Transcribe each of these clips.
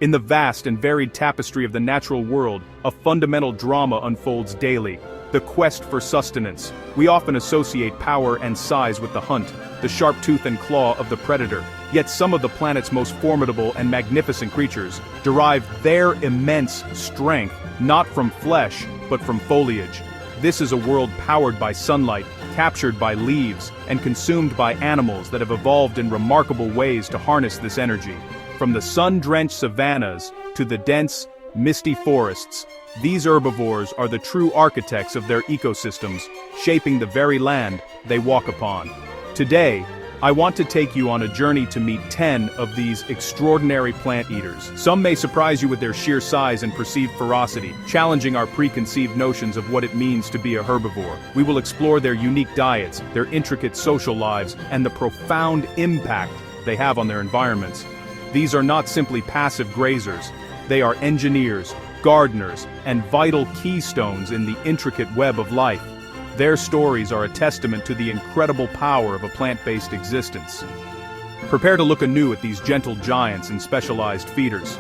In the vast and varied tapestry of the natural world, a fundamental drama unfolds daily. The quest for sustenance. We often associate power and size with the hunt, the sharp tooth and claw of the predator. Yet some of the planet's most formidable and magnificent creatures derive their immense strength not from flesh, but from foliage. This is a world powered by sunlight, captured by leaves, and consumed by animals that have evolved in remarkable ways to harness this energy. From the sun-drenched savannas to the dense, misty forests, these herbivores are the true architects of their ecosystems, shaping the very land they walk upon. Today, I want to take you on a journey to meet 10 of these extraordinary plant eaters. Some may surprise you with their sheer size and perceived ferocity, challenging our preconceived notions of what it means to be a herbivore. We will explore their unique diets, their intricate social lives, and the profound impact they have on their environments. These are not simply passive grazers. They are engineers, gardeners, and vital keystones in the intricate web of life. Their stories are a testament to the incredible power of a plant-based existence. Prepare to look anew at these gentle giants and specialized feeders.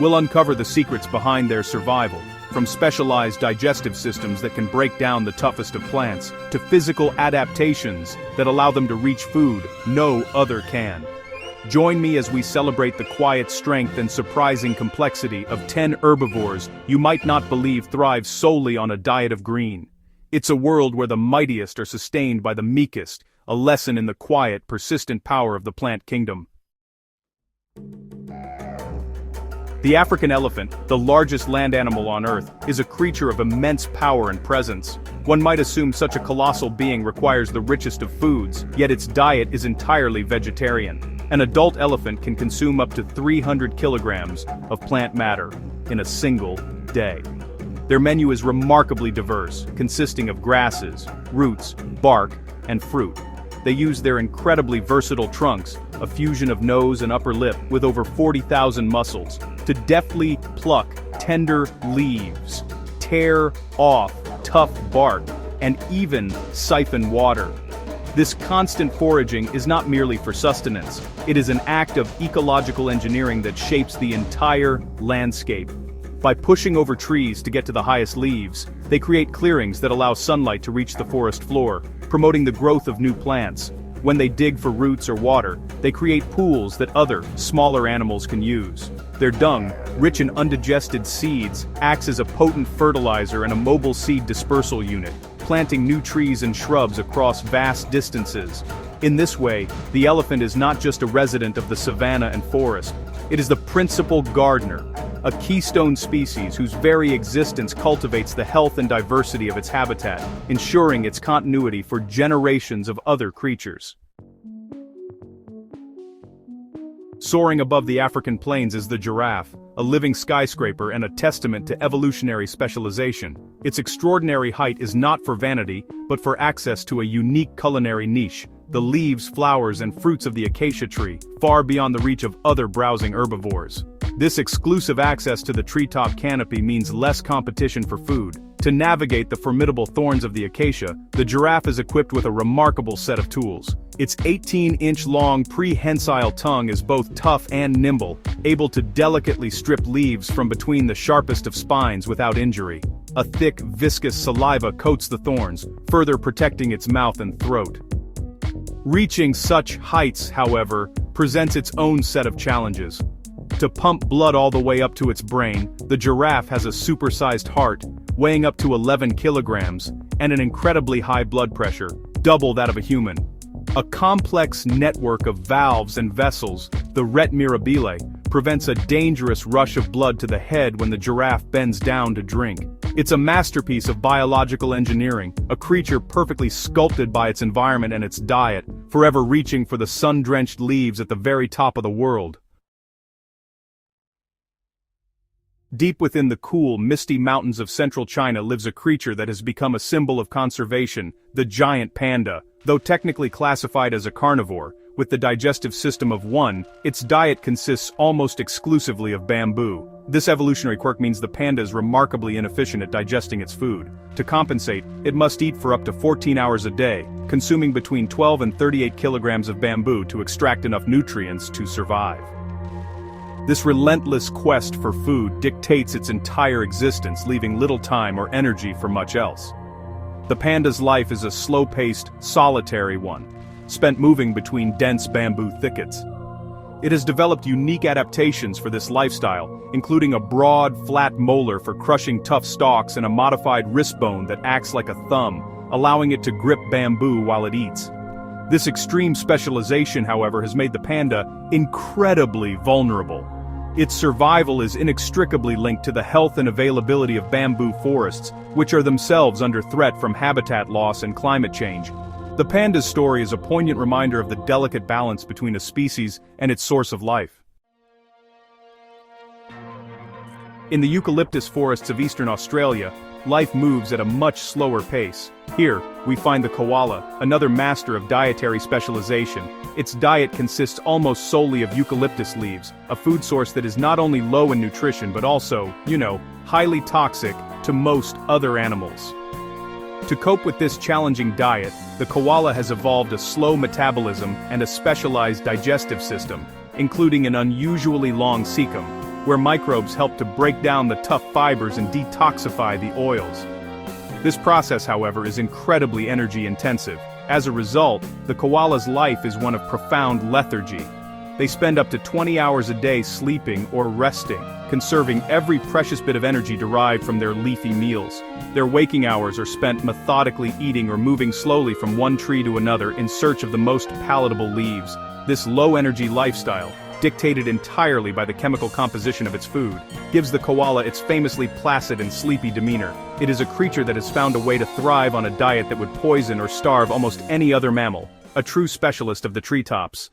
We'll uncover the secrets behind their survival, from specialized digestive systems that can break down the toughest of plants, to physical adaptations that allow them to reach food no other can. Join me as we celebrate the quiet strength and surprising complexity of 10 herbivores you might not believe thrive solely on a diet of green. It's a world where the mightiest are sustained by the meekest, a lesson in the quiet, persistent power of the plant kingdom. The African elephant, the largest land animal on Earth, is a creature of immense power and presence. One might assume such a colossal being requires the richest of foods, yet its diet is entirely vegetarian. An adult elephant can consume up to 300 kilograms of plant matter in a single day. Their menu is remarkably diverse, consisting of grasses, roots, bark, and fruit. They use their incredibly versatile trunks, a fusion of nose and upper lip with over 40,000 muscles, to deftly pluck tender leaves, tear off tough bark, and even siphon water. This constant foraging is not merely for sustenance, it is an act of ecological engineering that shapes the entire landscape. By pushing over trees to get to the highest leaves, they create clearings that allow sunlight to reach the forest floor, promoting the growth of new plants. When they dig for roots or water, they create pools that other, smaller animals can use. Their dung, rich in undigested seeds, acts as a potent fertilizer and a mobile seed dispersal unit, planting new trees and shrubs across vast distances. In this way, the elephant is not just a resident of the savanna and forest, it is the principal gardener, a keystone species whose very existence cultivates the health and diversity of its habitat, ensuring its continuity for generations of other creatures. Soaring above the African plains is the giraffe, a living skyscraper and a testament to evolutionary specialization. Its extraordinary height is not for vanity, but for access to a unique culinary niche, the leaves, flowers, and fruits of the acacia tree, far beyond the reach of other browsing herbivores. This exclusive access to the treetop canopy means less competition for food. To navigate the formidable thorns of the acacia, the giraffe is equipped with a remarkable set of tools. Its 18-inch-long prehensile tongue is both tough and nimble, able to delicately strip leaves from between the sharpest of spines without injury. A thick, viscous saliva coats the thorns, further protecting its mouth and throat. Reaching such heights, however, presents its own set of challenges. To pump blood all the way up to its brain, the giraffe has a supersized heart, weighing up to 11 kilograms, and an incredibly high blood pressure, double that of a human. A complex network of valves and vessels, the rete mirabile, prevents a dangerous rush of blood to the head when the giraffe bends down to drink. It's a masterpiece of biological engineering, a creature perfectly sculpted by its environment and its diet, forever reaching for the sun-drenched leaves at the very top of the world. Deep within the cool, misty mountains of central China lives a creature that has become a symbol of conservation, the giant panda. Though technically classified as a carnivore, with the digestive system of one, its diet consists almost exclusively of bamboo. This evolutionary quirk means the panda is remarkably inefficient at digesting its food. To compensate, it must eat for up to 14 hours a day, consuming between 12 and 38 kilograms of bamboo to extract enough nutrients to survive. This relentless quest for food dictates its entire existence, leaving little time or energy for much else. The panda's life is a slow-paced, solitary one, spent moving between dense bamboo thickets. It has developed unique adaptations for this lifestyle, including a broad, flat molar for crushing tough stalks and a modified wrist bone that acts like a thumb, allowing it to grip bamboo while it eats. This extreme specialization, however, has made the panda incredibly vulnerable. Its survival is inextricably linked to the health and availability of bamboo forests, which are themselves under threat from habitat loss and climate change. The panda's story is a poignant reminder of the delicate balance between a species and its source of life. In the eucalyptus forests of eastern Australia, life moves at a much slower pace. Here, we find the koala, another master of dietary specialization. Its diet consists almost solely of eucalyptus leaves, a food source that is not only low in nutrition but also, highly toxic to most other animals. To cope with this challenging diet, the koala has evolved a slow metabolism and a specialized digestive system, including an unusually long cecum, where microbes help to break down the tough fibers and detoxify the oils. This process, however, is incredibly energy-intensive. As a result, the koala's life is one of profound lethargy. They spend up to 20 hours a day sleeping or resting, conserving every precious bit of energy derived from their leafy meals. Their waking hours are spent methodically eating or moving slowly from one tree to another in search of the most palatable leaves. This low-energy lifestyle, dictated entirely by the chemical composition of its food, gives the koala its famously placid and sleepy demeanor. It is a creature that has found a way to thrive on a diet that would poison or starve almost any other mammal, a true specialist of the treetops.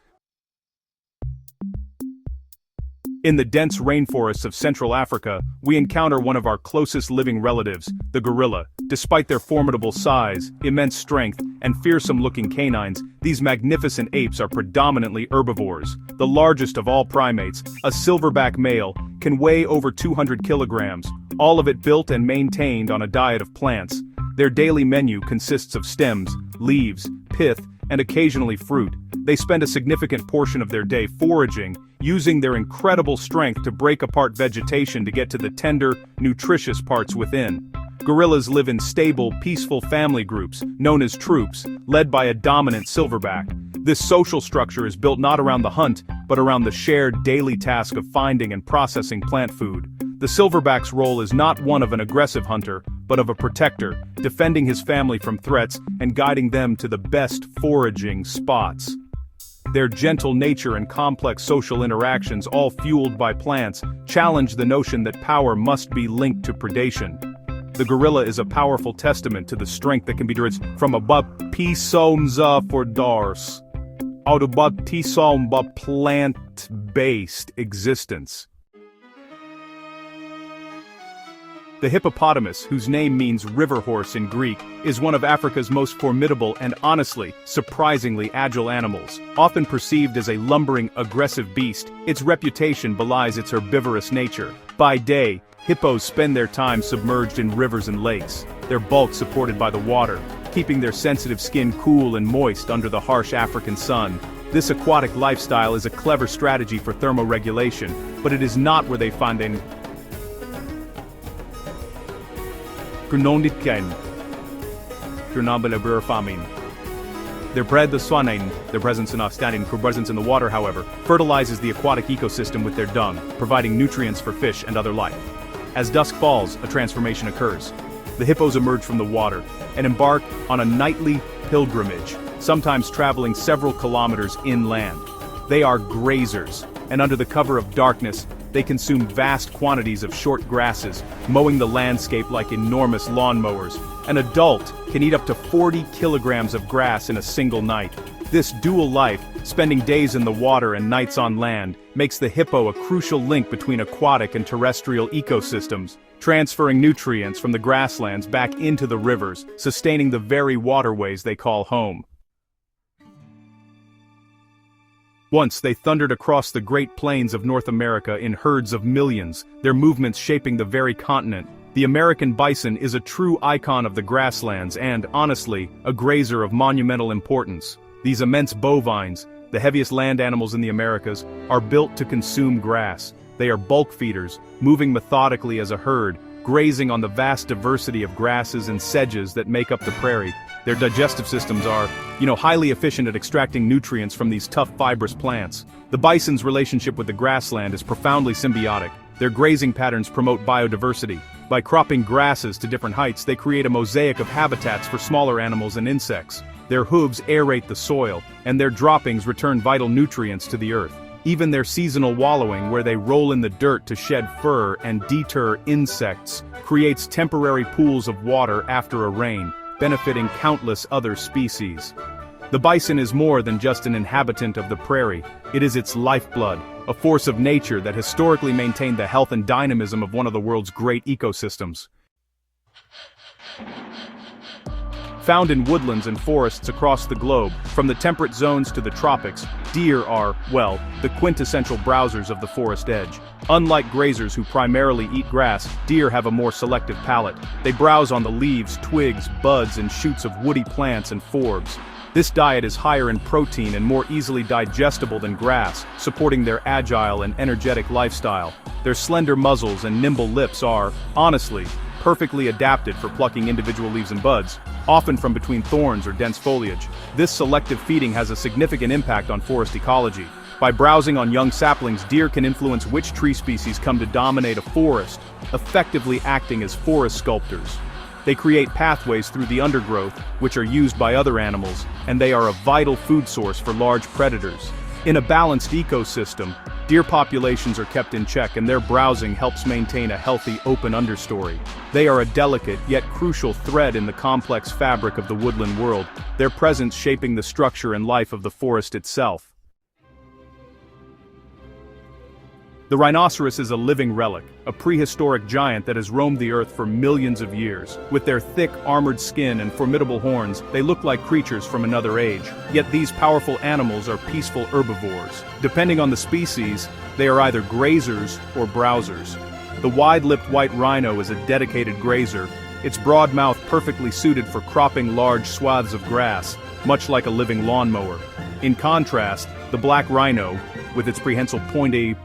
In the dense rainforests of Central Africa, we encounter one of our closest living relatives, the gorilla. Despite their formidable size, immense strength, and fearsome-looking canines, these magnificent apes are predominantly herbivores. The largest of all primates, a silverback male, can weigh over 200 kilograms, all of it built and maintained on a diet of plants. Their daily menu consists of stems, leaves, pith, and occasionally fruit. They spend a significant portion of their day foraging, using their incredible strength to break apart vegetation to get to the tender, nutritious parts within. Gorillas live in stable, peaceful family groups, known as troops, led by a dominant silverback. This social structure is built not around the hunt, but around the shared daily task of finding and processing plant food. The silverback's role is not one of an aggressive hunter, but of a protector, defending his family from threats and guiding them to the best foraging spots. Their gentle nature and complex social interactions, all fueled by plants, challenge the notion that power must be linked to predation. The gorilla is a powerful testament to the strength that can be derived from a pisonza for dars, out of a plant-based existence. The hippopotamus, whose name means river horse in Greek, is one of Africa's most formidable and honestly, surprisingly agile animals. Often perceived as a lumbering, aggressive beast, its reputation belies its herbivorous nature. By day, hippos spend their time submerged in rivers and lakes, their bulk supported by the water, keeping their sensitive skin cool and moist under the harsh African sun. This aquatic lifestyle is a clever strategy for thermoregulation, but it is not where they find their presence in the water, however, fertilizes the aquatic ecosystem with their dung, providing nutrients for fish and other life. As dusk falls, a transformation occurs. The hippos emerge from the water and embark on a nightly pilgrimage, sometimes traveling several kilometers inland. They are grazers, and under the cover of darkness, they consume vast quantities of short grasses, mowing the landscape like enormous lawnmowers. An adult can eat up to 40 kilograms of grass in a single night. This dual life, spending days in the water and nights on land, makes the hippo a crucial link between aquatic and terrestrial ecosystems, transferring nutrients from the grasslands back into the rivers, sustaining the very waterways they call home. Once they thundered across the Great Plains of North America in herds of millions, their movements shaping the very continent. The American bison is a true icon of the grasslands and, honestly, a grazer of monumental importance. These immense bovines, the heaviest land animals in the Americas, are built to consume grass. They are bulk feeders, moving methodically as a herd, grazing on the vast diversity of grasses and sedges that make up the prairie. Their digestive systems are, highly efficient at extracting nutrients from these tough fibrous plants. The bison's relationship with the grassland is profoundly symbiotic. Their grazing patterns promote biodiversity. By cropping grasses to different heights, they create a mosaic of habitats for smaller animals and insects. Their hooves aerate the soil, and their droppings return vital nutrients to the earth. Even their seasonal wallowing, where they roll in the dirt to shed fur and deter insects, creates temporary pools of water after a rain, benefiting countless other species. The bison is more than just an inhabitant of the prairie. It is its lifeblood, a force of nature that historically maintained the health and dynamism of one of the world's great ecosystems. Found in woodlands and forests across the globe, from the temperate zones to the tropics, deer are, the quintessential browsers of the forest edge. Unlike grazers who primarily eat grass, deer have a more selective palate. They browse on the leaves, twigs, buds, and shoots of woody plants and forbs. This diet is higher in protein and more easily digestible than grass, supporting their agile and energetic lifestyle. Their slender muzzles and nimble lips are, honestly, perfectly adapted for plucking individual leaves and buds, often from between thorns or dense foliage. This selective feeding has a significant impact on forest ecology. By browsing on young saplings, deer can influence which tree species come to dominate a forest, effectively acting as forest sculptors. They create pathways through the undergrowth, which are used by other animals, and they are a vital food source for large predators. In a balanced ecosystem, deer populations are kept in check and their browsing helps maintain a healthy open understory. They are a delicate yet crucial thread in the complex fabric of the woodland world, their presence shaping the structure and life of the forest itself. The rhinoceros is a living relic, a prehistoric giant that has roamed the earth for millions of years. With their thick, armored skin and formidable horns, they look like creatures from another age. Yet these powerful animals are peaceful herbivores. Depending on the species, they are either grazers or browsers. The wide-lipped white rhino is a dedicated grazer, its broad mouth perfectly suited for cropping large swaths of grass, much like a living lawnmower. In contrast, the black rhino, with its prehensile pointed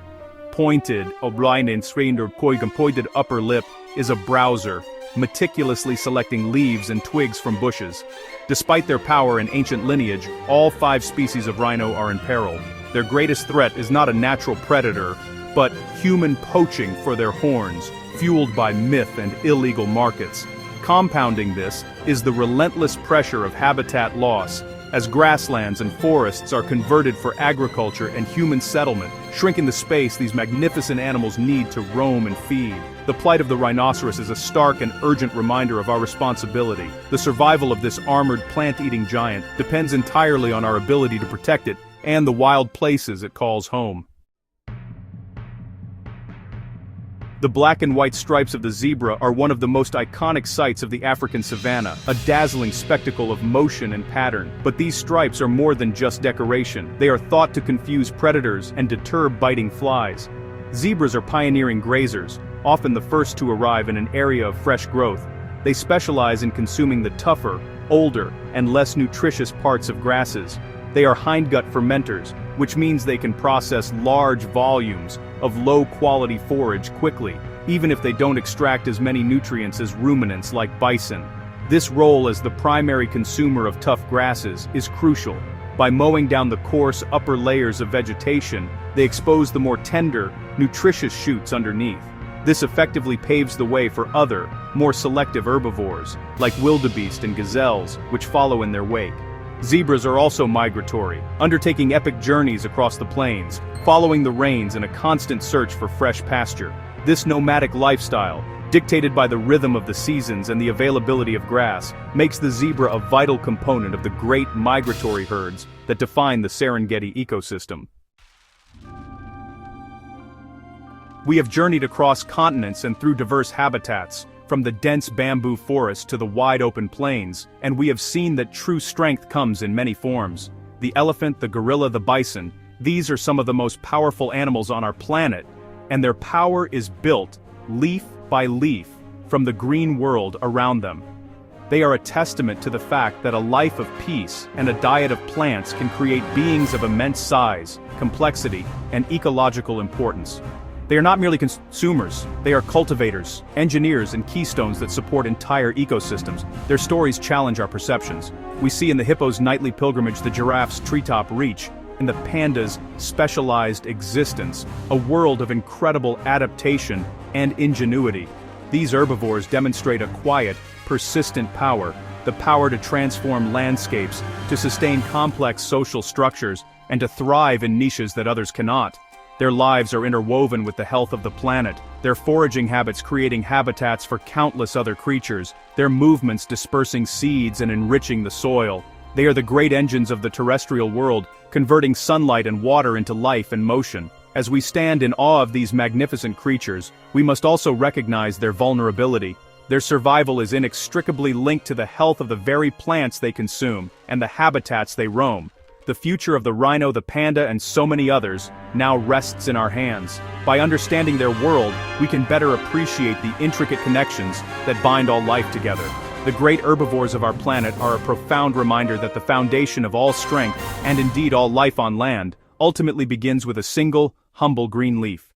upper lip, is a browser, meticulously selecting leaves and twigs from bushes. Despite their power and ancient lineage, all 5 species of rhino are in peril. Their greatest threat is not a natural predator, but human poaching for their horns, fueled by myth and illegal markets. Compounding this is the relentless pressure of habitat loss, as grasslands and forests are converted for agriculture and human settlement, shrinking the space these magnificent animals need to roam and feed. The plight of the rhinoceros is a stark and urgent reminder of our responsibility. The survival of this armored plant-eating giant depends entirely on our ability to protect it and the wild places it calls home. The black and white stripes of the zebra are one of the most iconic sights of the African savanna, a dazzling spectacle of motion and pattern. But these stripes are more than just decoration. They are thought to confuse predators and deter biting flies. Zebras are pioneering grazers, often the first to arrive in an area of fresh growth. They specialize in consuming the tougher, older, and less nutritious parts of grasses. They are hindgut fermenters, which means they can process large volumes of low-quality forage quickly, even if they don't extract as many nutrients as ruminants like bison. This role as the primary consumer of tough grasses is crucial. By mowing down the coarse upper layers of vegetation, they expose the more tender, nutritious shoots underneath. This effectively paves the way for other, more selective herbivores, like wildebeest and gazelles, which follow in their wake. Zebras are also migratory, undertaking epic journeys across the plains, following the rains in a constant search for fresh pasture. This nomadic lifestyle, dictated by the rhythm of the seasons and the availability of grass, makes the zebra a vital component of the great migratory herds that define the Serengeti ecosystem. We have journeyed across continents and through diverse habitats, from the dense bamboo forest to the wide-open plains, and we have seen that true strength comes in many forms. The elephant, the gorilla, the bison, these are some of the most powerful animals on our planet, and their power is built, leaf by leaf, from the green world around them. They are a testament to the fact that a life of peace and a diet of plants can create beings of immense size, complexity, and ecological importance. They are not merely consumers, they are cultivators, engineers, and keystones that support entire ecosystems. Their stories challenge our perceptions. We see in the hippo's nightly pilgrimage the giraffe's treetop reach, in the panda's specialized existence, a world of incredible adaptation and ingenuity. These herbivores demonstrate a quiet, persistent power, the power to transform landscapes, to sustain complex social structures, and to thrive in niches that others cannot. Their lives are interwoven with the health of the planet, their foraging habits creating habitats for countless other creatures, their movements dispersing seeds and enriching the soil. They are the great engines of the terrestrial world, converting sunlight and water into life and motion. As we stand in awe of these magnificent creatures, we must also recognize their vulnerability. Their survival is inextricably linked to the health of the very plants they consume, and the habitats they roam. The future of the rhino, the panda, and so many others now rests in our hands. By understanding their world, we can better appreciate the intricate connections that bind all life together. The great herbivores of our planet are a profound reminder that the foundation of all strength, and indeed all life on land, ultimately begins with a single, humble green leaf.